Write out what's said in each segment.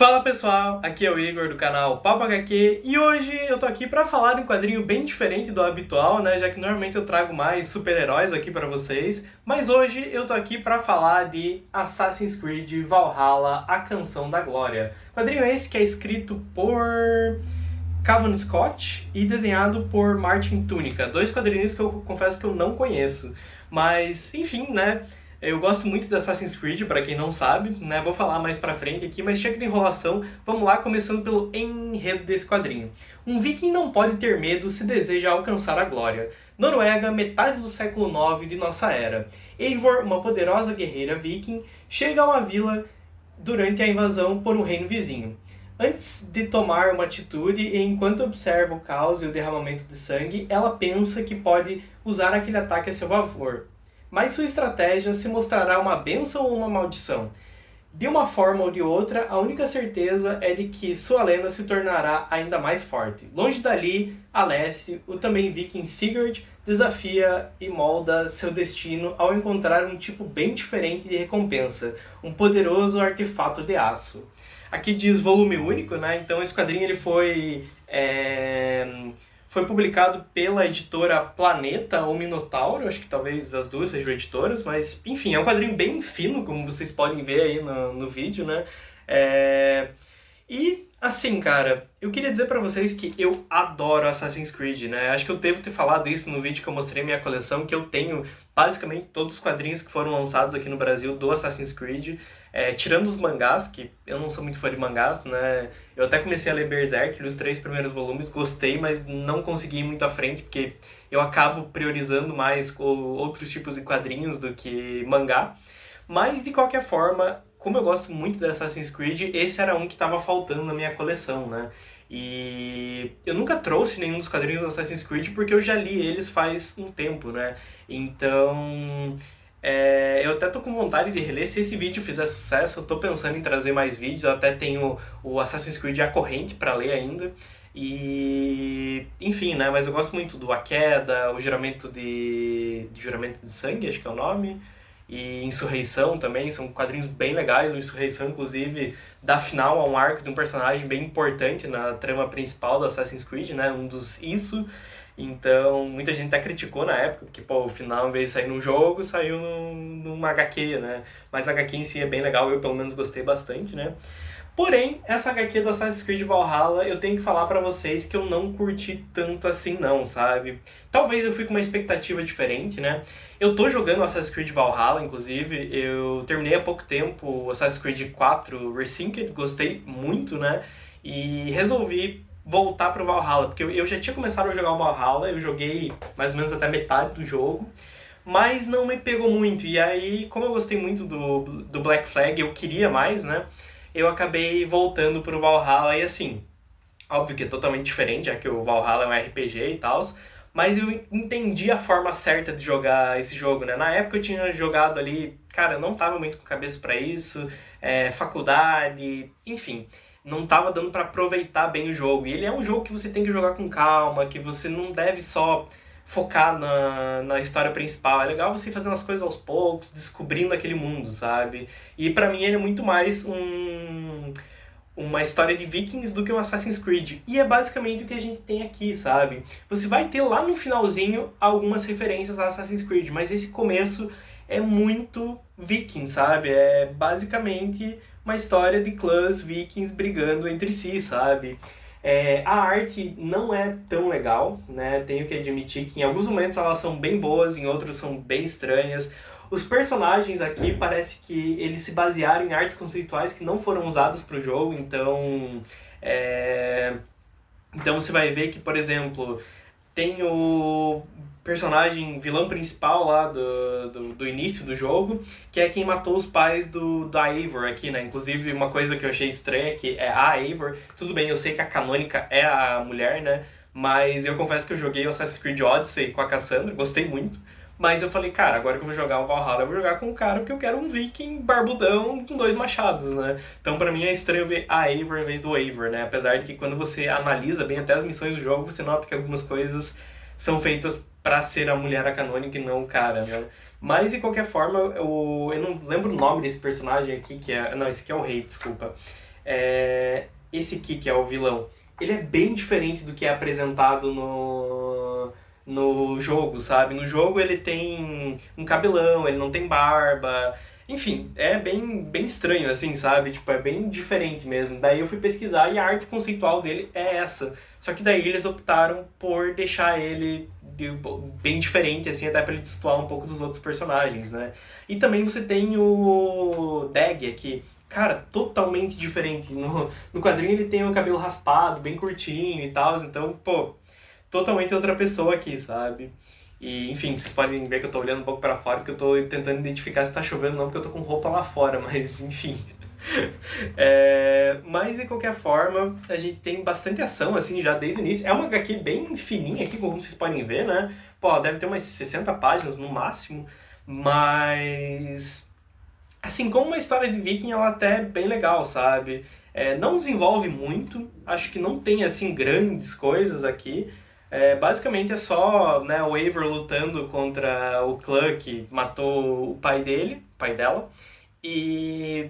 Fala pessoal, aqui é o Igor do canal Papo HQ e hoje eu tô aqui pra falar de um quadrinho bem diferente do habitual, né? Já que normalmente eu trago mais super-heróis aqui pra vocês, mas hoje eu tô aqui pra falar de Assassin's Creed Valhalla, A Canção da Glória. Quadrinho esse que é escrito por Cavan Scott e desenhado por Martin Tunica, dois quadrinhos que eu confesso que eu não conheço, mas enfim, né? Eu gosto muito de Assassin's Creed, pra quem não sabe, né? Vou falar mais pra frente aqui, mas chega de enrolação, vamos lá, começando pelo enredo desse quadrinho. Um viking não pode ter medo se deseja alcançar a glória. Noruega, metade do século IX de nossa era. Eivor, uma poderosa guerreira viking, chega a uma vila durante a invasão por um reino vizinho. Antes de tomar uma atitude e enquanto observa o caos e o derramamento de sangue, ela pensa que pode usar aquele ataque a seu favor. Mas sua estratégia se mostrará uma bênção ou uma maldição. De uma forma ou de outra, a única certeza é de que sua lenda se tornará ainda mais forte. Longe dali, a leste, o também viking Sigurd desafia e molda seu destino ao encontrar um tipo bem diferente de recompensa, um poderoso artefato de aço. Aqui diz volume único, né? Então esse quadrinho ele foi publicado pela editora Planeta ou Minotauro, acho que talvez as duas sejam editoras, mas enfim, é um quadrinho bem fino, como vocês podem ver aí no vídeo, né? E assim, cara, eu queria dizer pra vocês que eu adoro Assassin's Creed, né? Acho que eu devo ter falado isso no vídeo que eu mostrei minha coleção, que eu tenho basicamente todos os quadrinhos que foram lançados aqui no Brasil do Assassin's Creed, tirando os mangás, que eu não sou muito fã de mangás, né? Eu até comecei a ler Berserk, li os 3 primeiros volumes, gostei, mas não consegui ir muito à frente, porque eu acabo priorizando mais outros tipos de quadrinhos do que mangá. Mas, de qualquer forma, como eu gosto muito de Assassin's Creed, esse era um que estava faltando na minha coleção, né? E eu nunca trouxe nenhum dos quadrinhos do Assassin's Creed porque eu já li eles faz um tempo, né? Então, eu até tô com vontade de reler. Se esse vídeo fizer sucesso, eu tô pensando em trazer mais vídeos. Eu até tenho o Assassin's Creed A Corrente pra ler ainda. E, enfim, né? Mas eu gosto muito do A Queda, o Juramento de Sangue, acho que é o nome, e Insurreição também, são quadrinhos bem legais. O Insurreição, inclusive, dá final a um arco de um personagem bem importante na trama principal do Assassin's Creed, né? Um dos Isso. Então, muita gente até criticou na época, porque, pô, o final, em vez de sair num jogo, saiu numa HQ, né? Mas a HQ em si é bem legal, eu pelo menos gostei bastante, né? Porém, essa HQ do Assassin's Creed Valhalla, eu tenho que falar pra vocês que eu não curti tanto assim não, sabe? Talvez eu fui com uma expectativa diferente, né? Eu tô jogando Assassin's Creed Valhalla, inclusive, eu terminei há pouco tempo o Assassin's Creed 4 Resynced, gostei muito, né? E resolvi voltar pro Valhalla, porque eu já tinha começado a jogar o Valhalla, eu joguei mais ou menos até metade do jogo, mas não me pegou muito. E aí, como eu gostei muito do Black Flag, eu queria mais, né? Eu acabei voltando pro Valhalla e assim, óbvio que é totalmente diferente, já que o Valhalla é um RPG e tal, mas eu entendi a forma certa de jogar esse jogo, né? Na época eu tinha jogado ali, cara, eu não tava muito com cabeça pra isso, faculdade, enfim, não tava dando pra aproveitar bem o jogo. E ele é um jogo que você tem que jogar com calma, que você não deve só focar na história principal. É legal você ir fazendo as coisas aos poucos, descobrindo aquele mundo, sabe? E pra mim ele é muito mais uma história de Vikings do que um Assassin's Creed. E é basicamente o que a gente tem aqui, sabe? Você vai ter lá no finalzinho algumas referências a Assassin's Creed, mas esse começo é muito Viking, sabe? É basicamente uma história de clãs vikings brigando entre si, sabe? A arte não é tão legal, né? Tenho que admitir que em alguns momentos elas são bem boas, em outros são bem estranhas. Os personagens aqui parece que eles se basearam em artes conceituais que não foram usadas para o jogo, então você vai ver que, por exemplo, tem o personagem vilão principal lá do início do jogo, que é quem matou os pais da Eivor aqui, né? Inclusive, uma coisa que eu achei estranha é que é a Eivor. Tudo bem, eu sei que a canônica é a mulher, né? Mas eu confesso que eu joguei o Assassin's Creed Odyssey com a Cassandra, gostei muito. Mas eu falei, cara, agora que eu vou jogar o Valhalla, eu vou jogar com um cara porque eu quero um viking barbudão com 2 machados, né? Então pra mim é estranho ver a Eivor em vez do Eivor, né? Apesar de que quando você analisa bem até as missões do jogo, você nota que algumas coisas são feitas pra ser a mulher a canônica e não o cara, né? Mas, de qualquer forma, eu não lembro o nome desse personagem aqui, que é... Não, esse aqui é o rei, desculpa. esse aqui que é o vilão, ele é bem diferente do que é apresentado no jogo, sabe? No jogo ele tem um cabelão, ele não tem barba, enfim, é bem estranho, assim, sabe? Tipo, é bem diferente mesmo. Daí eu fui pesquisar e a arte conceitual dele é essa. Só que daí eles optaram por deixar ele bem diferente, assim, até pra ele destoar um pouco dos outros personagens, né? E também você tem o Dag aqui. Cara, totalmente diferente. No quadrinho ele tem o cabelo raspado, bem curtinho e tal, então, pô, totalmente outra pessoa aqui, sabe? E, enfim, vocês podem ver que eu tô olhando um pouco pra fora, porque eu tô tentando identificar se tá chovendo ou não, porque eu tô com roupa lá fora, mas, enfim. Mas, de qualquer forma, a gente tem bastante ação, assim, já desde o início. É uma HQ bem fininha aqui, como vocês podem ver, né? Pô, deve ter umas 60 páginas no máximo, mas... Assim, como uma história de Viking, ela até é bem legal, sabe? Não desenvolve muito, acho que não tem, assim, grandes coisas aqui. Basicamente é só, né, o Eivor lutando contra o clã que matou o pai dele, pai dela, e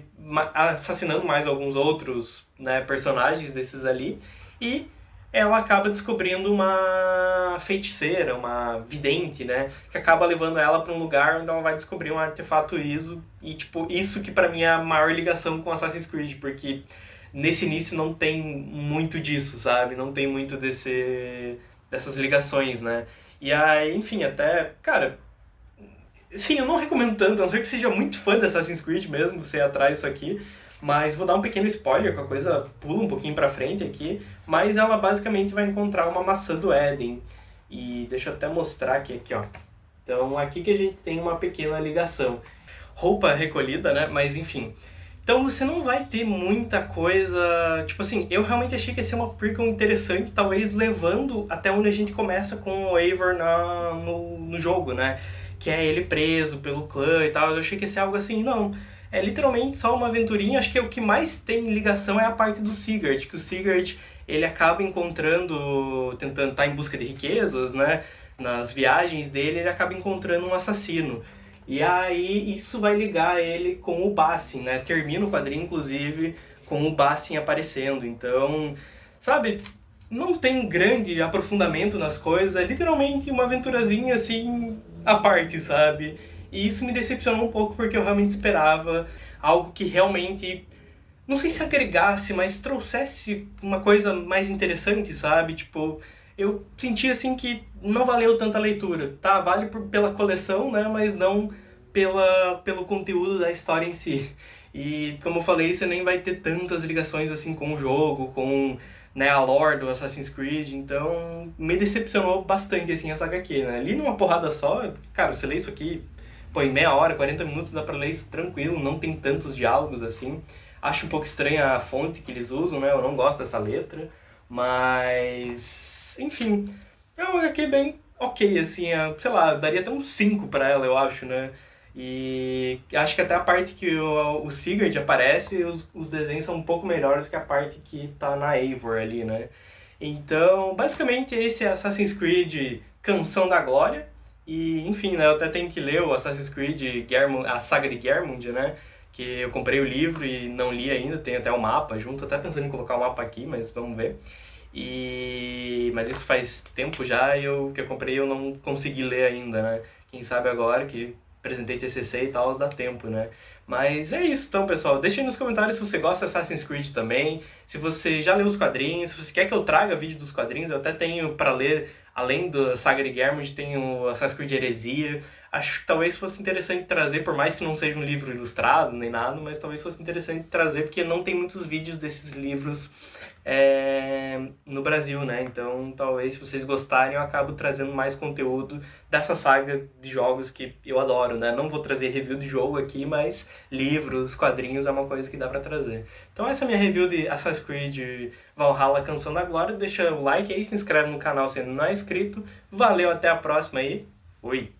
assassinando mais alguns outros, né, personagens desses ali. E ela acaba descobrindo uma feiticeira, uma vidente, né? Que acaba levando ela para um lugar onde ela vai descobrir um artefato ISO. E, tipo, isso que pra mim é a maior ligação com Assassin's Creed, porque nesse início não tem muito disso, sabe? Não tem muito dessas ligações, né? E aí, enfim, até, cara, sim, eu não recomendo tanto, a não ser que seja muito fã de Assassin's Creed mesmo, você ir atrás disso aqui. Mas vou dar um pequeno spoiler, com a coisa pula um pouquinho pra frente aqui. Mas ela basicamente vai encontrar uma maçã do Éden. E deixa eu até mostrar aqui, ó. Então aqui que a gente tem uma pequena ligação. Roupa recolhida, né? Mas enfim. Então você não vai ter muita coisa... Tipo assim, eu realmente achei que ia ser uma prequel interessante, talvez levando até onde a gente começa com o Eivor no jogo, né? Que é ele preso pelo clã e tal. Eu achei que ia ser algo assim, não. É literalmente só uma aventurinha. Acho que o que mais tem ligação é a parte do Sigurd, que o Sigurd ele acaba encontrando, tentando estar em busca de riquezas, né? Nas viagens dele, ele acaba encontrando um assassino. E aí isso vai ligar ele com o Bassin, né? Termina o quadrinho, inclusive, com o Bassin aparecendo. Então, sabe, não tem grande aprofundamento nas coisas, é literalmente uma aventurazinha assim, à parte, sabe? E isso me decepcionou um pouco porque eu realmente esperava algo que realmente, não sei se agregasse, mas trouxesse uma coisa mais interessante, sabe? Tipo, eu senti assim que não valeu tanta leitura, tá? Vale pela coleção, né? Mas não pelo conteúdo da história em si. E como eu falei, você nem vai ter tantas ligações assim com o jogo, com, né, a lore do Assassin's Creed, então me decepcionou bastante assim essa HQ, né? Li numa porrada só, cara, você lê isso aqui, pô, em meia hora, 40 minutos dá pra ler isso tranquilo, não tem tantos diálogos assim. Acho um pouco estranha a fonte que eles usam, né? Eu não gosto dessa letra, mas enfim, é uma HQ bem ok, assim, sei lá, daria até um 5 pra ela, eu acho, né? E acho que até a parte que o Sigurd aparece, os desenhos são um pouco melhores que a parte que tá na Eivor ali, né? Então, basicamente, esse é Assassin's Creed Canção da Glória. E, enfim, né, eu até tenho que ler o Assassin's Creed a saga de Germund, né? Que eu comprei o livro e não li ainda, tem até o mapa junto, até pensando em colocar o mapa aqui, mas vamos ver. Mas isso faz tempo já e que eu comprei eu não consegui ler ainda, né? Quem sabe agora que apresentei TCC e tal, dá tempo, né? Mas é isso então, pessoal. Deixa aí nos comentários se você gosta de Assassin's Creed também, se você já leu os quadrinhos, se você quer que eu traga vídeo dos quadrinhos, eu até tenho para ler, além da saga de Germund, tem o Assassin's Creed Heresia. Acho que talvez fosse interessante trazer, por mais que não seja um livro ilustrado nem nada, mas talvez fosse interessante trazer, porque não tem muitos vídeos desses livros no Brasil, né? Então, talvez se vocês gostarem, eu acabo trazendo mais conteúdo dessa saga de jogos que eu adoro, né? Não vou trazer review de jogo aqui, mas livros, quadrinhos é uma coisa que dá pra trazer. Então, essa é a minha review de Assassin's Creed Valhalla Canção da Glória. Deixa o like aí, se inscreve no canal se ainda não é inscrito. Valeu, até a próxima aí. Fui!